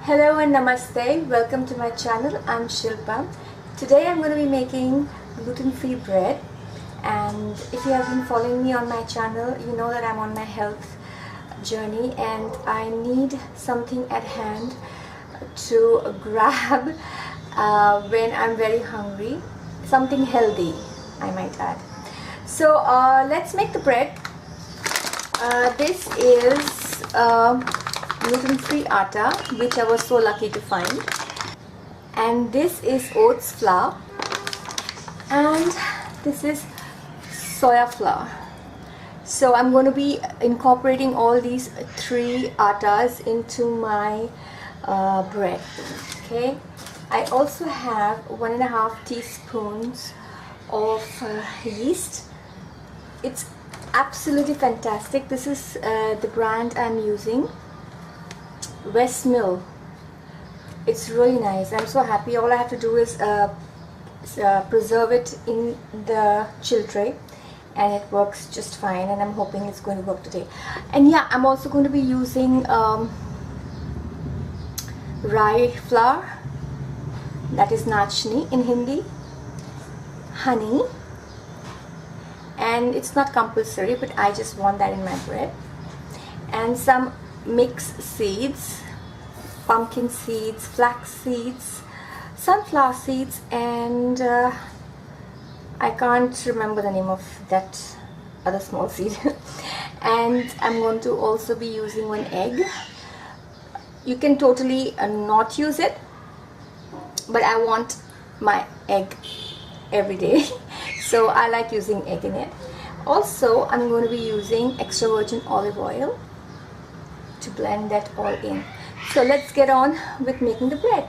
Hello and namaste. Welcome to my channel. I'm Shilpa. Today I'm going to be making gluten-free bread, and if you have been following me on my channel, you know that I'm on my health journey and I need something at hand to grab when I'm very hungry. Something healthy, I might add. So let's make the bread. This is gluten-free atta, which I was so lucky to find, and this is oats flour, and this is soya flour. So I'm going to be incorporating all these three attas into my bread. Okay, I also have 1.5 teaspoons of yeast. It's absolutely fantastic. This is the brand I'm using, West Mill. It's really nice. I'm so happy. All I have to do is preserve it in the chill tray and it works just fine, and I'm hoping it's going to work today. And yeah, I'm also going to be using rye flour, that is nachni in Hindi, honey, and it's not compulsory, but I just want that in my bread, and some mixed seeds, pumpkin seeds, flax seeds, sunflower seeds, and I can't remember the name of that other small seed. And I'm going to also be using 1 egg. You can totally not use it, but I want my egg every day, so I like using egg in it. Also, I'm going to be using extra virgin olive oil to blend that all in. So let's get on with making the bread.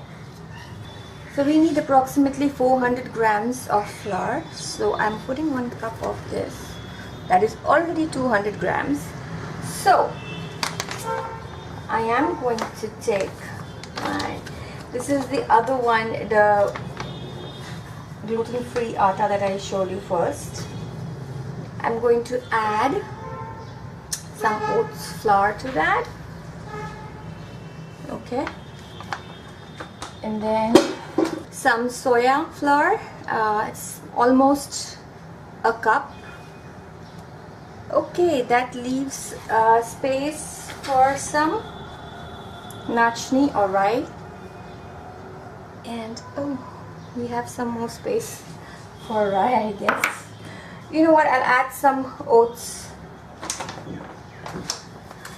So we need approximately 400 grams of flour. So I'm putting 1 cup of this. That is already 200 grams. So I am going to take this is the other one, the gluten-free atta that I showed you first. I'm going to add some oats flour to that. Okay, and then some soya flour. It's almost a cup. Okay, that leaves space for some nachni or rye, and oh, we have some more space for rye, I guess. You know what, I'll add some oats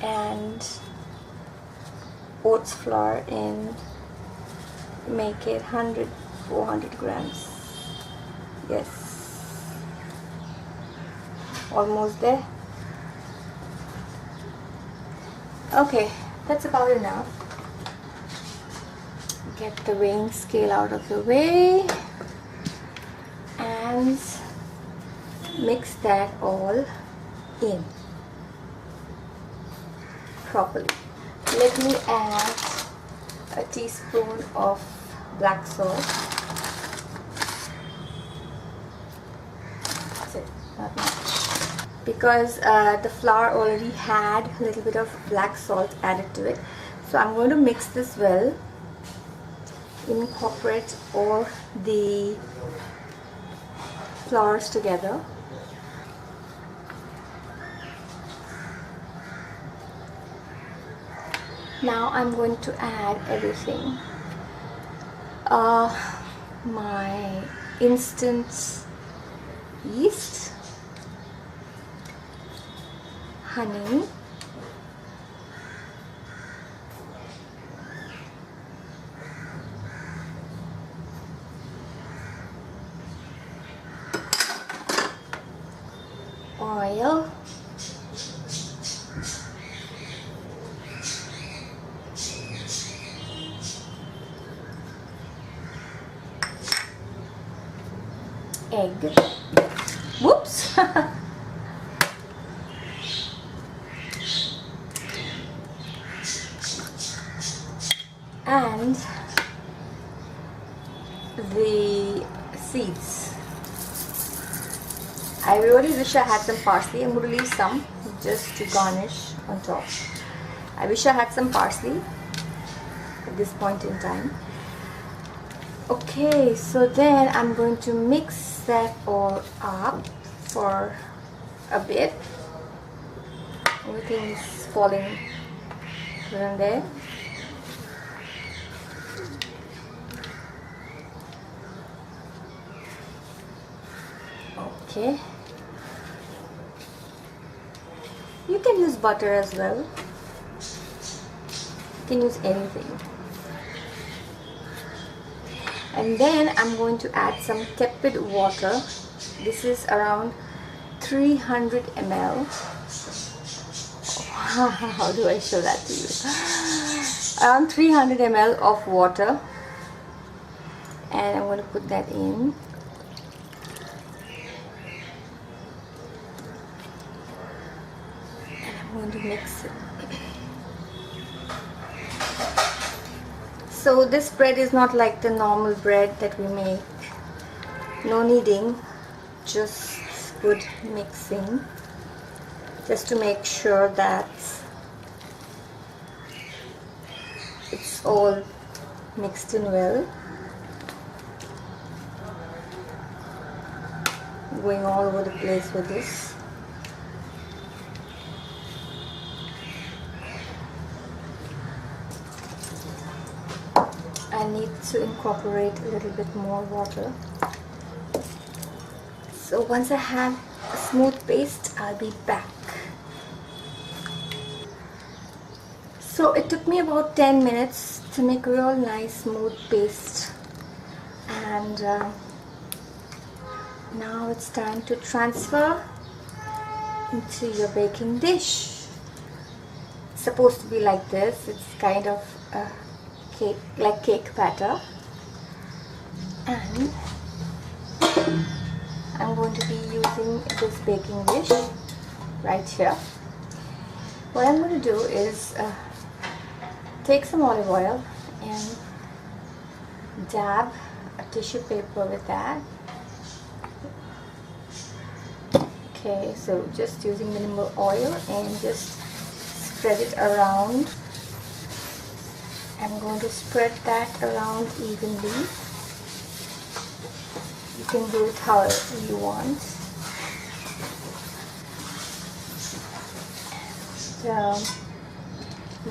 and oats flour and make it 400 grams. Yes, almost there. Okay, that's about enough. Get the weighing scale out of the way and mix that all in properly. Let me add a teaspoon of black salt. That's it, not much. Because the flour already had a little bit of black salt added to it. So I'm going to mix this well, incorporate all the flours together. Now I'm going to add everything. My instant yeast, honey, oil, egg, whoops, and the seeds. I really wish I had some parsley. I'm going to leave some just to garnish on top. I wish I had some parsley, at this point in time. Okay, so then I'm going to mix that all up for a bit. Everything is falling here and there. Okay, you can use butter as well. You can use anything. And then I'm going to add some tepid water. This is around 300 ml. How do I show that to you? Around 300 ml of water, and I'm going to put that in. And I'm going to mix it. So this bread is not like the normal bread that we make. No kneading, just good mixing, just to make sure that it's all mixed in well. Going all over the place with this. I need to incorporate a little bit more water. So once I have a smooth paste, I'll be back. So it took me about 10 minutes to make a real nice smooth paste, and now it's time to transfer into your baking dish. It's supposed to be like this. It's kind of a cake, like cake batter, and I'm going to be using this baking dish right here. What I'm going to do is take some olive oil and dab a tissue paper with that. Okay, so just using minimal oil and just spread it around. I'm going to spread that around evenly. You can do it however you want. And,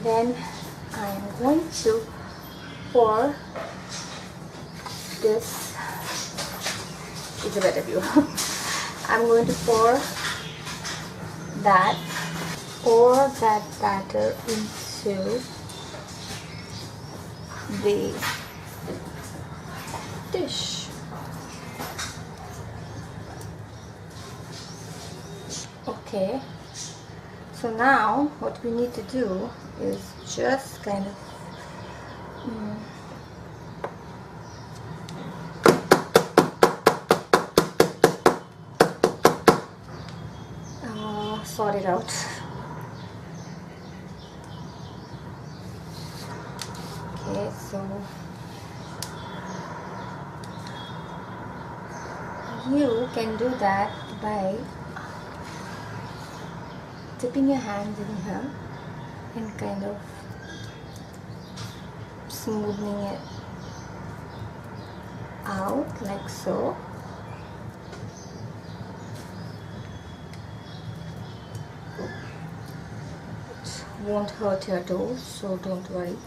then I am going to pour this. It's a better view. I'm going to pour that batter into the dish. Okay, so now what we need to do is just kind of sort it out. Okay, so you can do that by dipping your hands in here and kind of smoothing it out like so. It won't hurt your toes, so don't worry.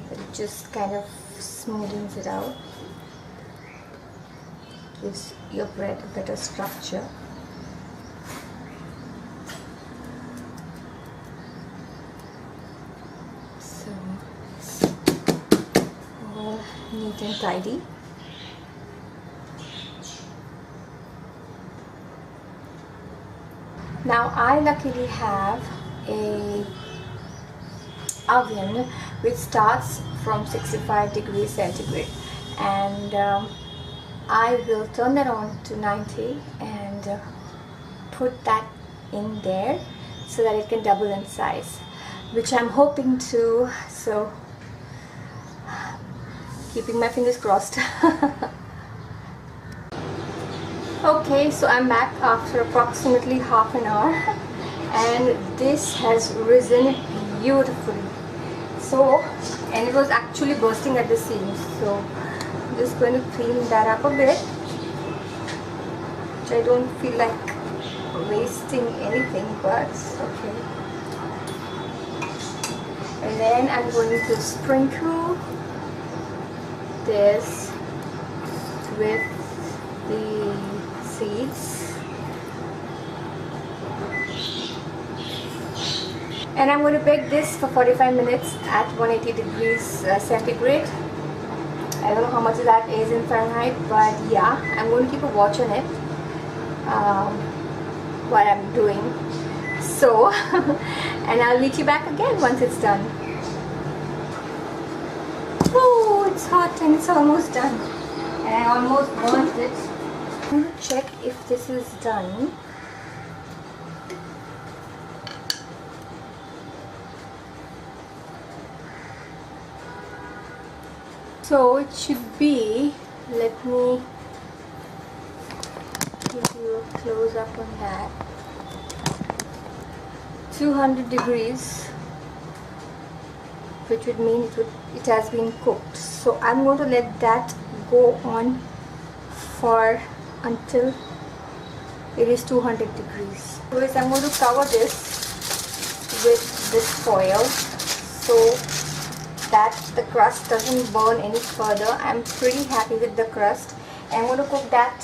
But it just kind of smoothens it out, gives your bread a better structure. So it's all neat and tidy. Now I luckily have a oven which starts from 65 degrees centigrade, and I will turn that on to 90 and put that in there so that it can double in size, which I'm hoping to, so keeping my fingers crossed. Okay, so I'm back after approximately half an hour and this has risen beautifully. So, and it was actually bursting at the seams, so I'm just going to clean that up a bit, which I don't feel like wasting anything, but okay. And then I'm going to sprinkle this with the seeds. And I'm going to bake this for 45 minutes at 180 degrees centigrade. I don't know how much that is in Fahrenheit, but yeah, I'm going to keep a watch on it what I'm doing. So, and I'll meet you back again once it's done. Oh, it's hot and it's almost done. And I almost burnt it. I'm going to check if this is done. So it should be, let me give you a close up on that, 200 degrees, which would mean it has been cooked. So I'm going to let that go on for until it is 200 degrees. Anyways, I'm going to cover this with this foil so that the crust doesn't burn any further. I'm pretty happy with the crust. I'm going to cook that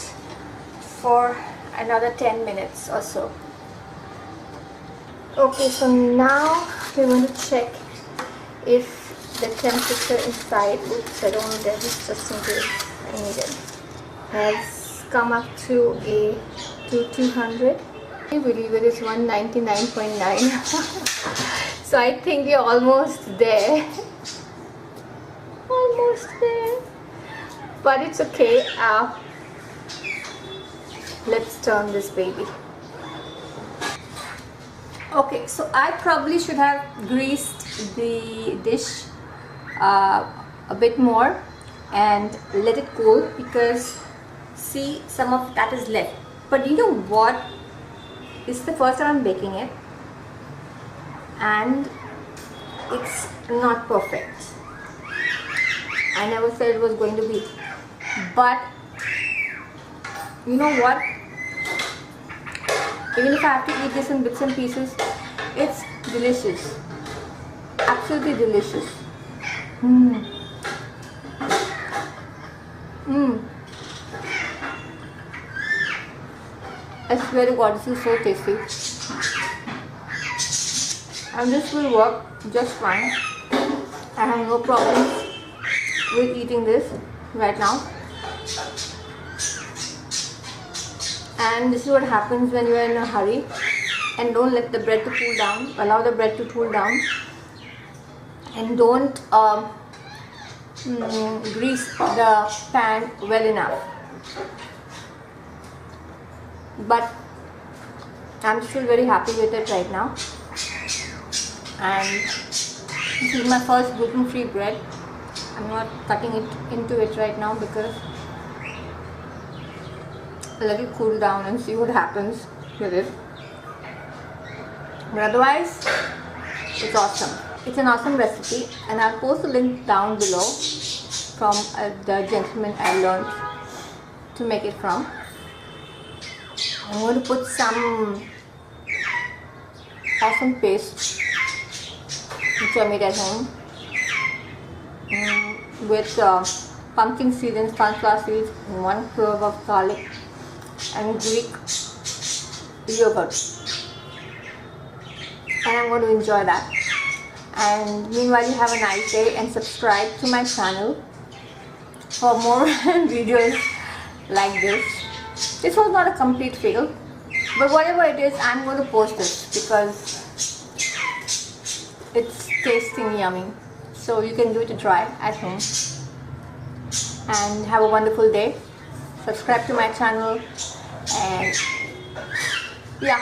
for another 10 minutes or so. Okay, so now we're going to check if the temperature inside, oops, I don't want this just in case I need it, has come up to 200. I believe it is 199.9. So I think we're almost there. Almost there, but it's okay. Let's turn this baby. Okay, so I probably should have greased the dish a bit more and let it cool, because see, some of that is left. But you know what, it's the first time I'm baking it and it's not perfect. I never said it was going to be, but you know what, even if I have to eat this in bits and pieces, it's delicious, absolutely delicious. I swear to God, this is so tasty, and this will work just fine. I have no problems with eating this right now. And this is what happens when you are in a hurry, and don't let the bread to cool down. Allow the bread to cool down, and don't grease the pan well enough. But I'm still very happy with it right now, and this is my first gluten-free bread. I'm not cutting it into it right now because I'll let it cool down and see what happens with it. But otherwise, it's awesome. It's an awesome recipe, and I'll post the link down below from the gentleman I learned to make it from. I'm going to put some awesome paste which I made at home with pumpkin seeds and sunflower seeds, 1 clove of garlic, and Greek yogurt. And I'm going to enjoy that. And meanwhile, you have a nice day, and subscribe to my channel for more videos like this. This was not a complete fail, but whatever it is, I'm going to post it because it's tasting yummy. So you can do it to try at home. And have a wonderful day. Subscribe to my channel, and yeah,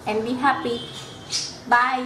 and be happy. Bye.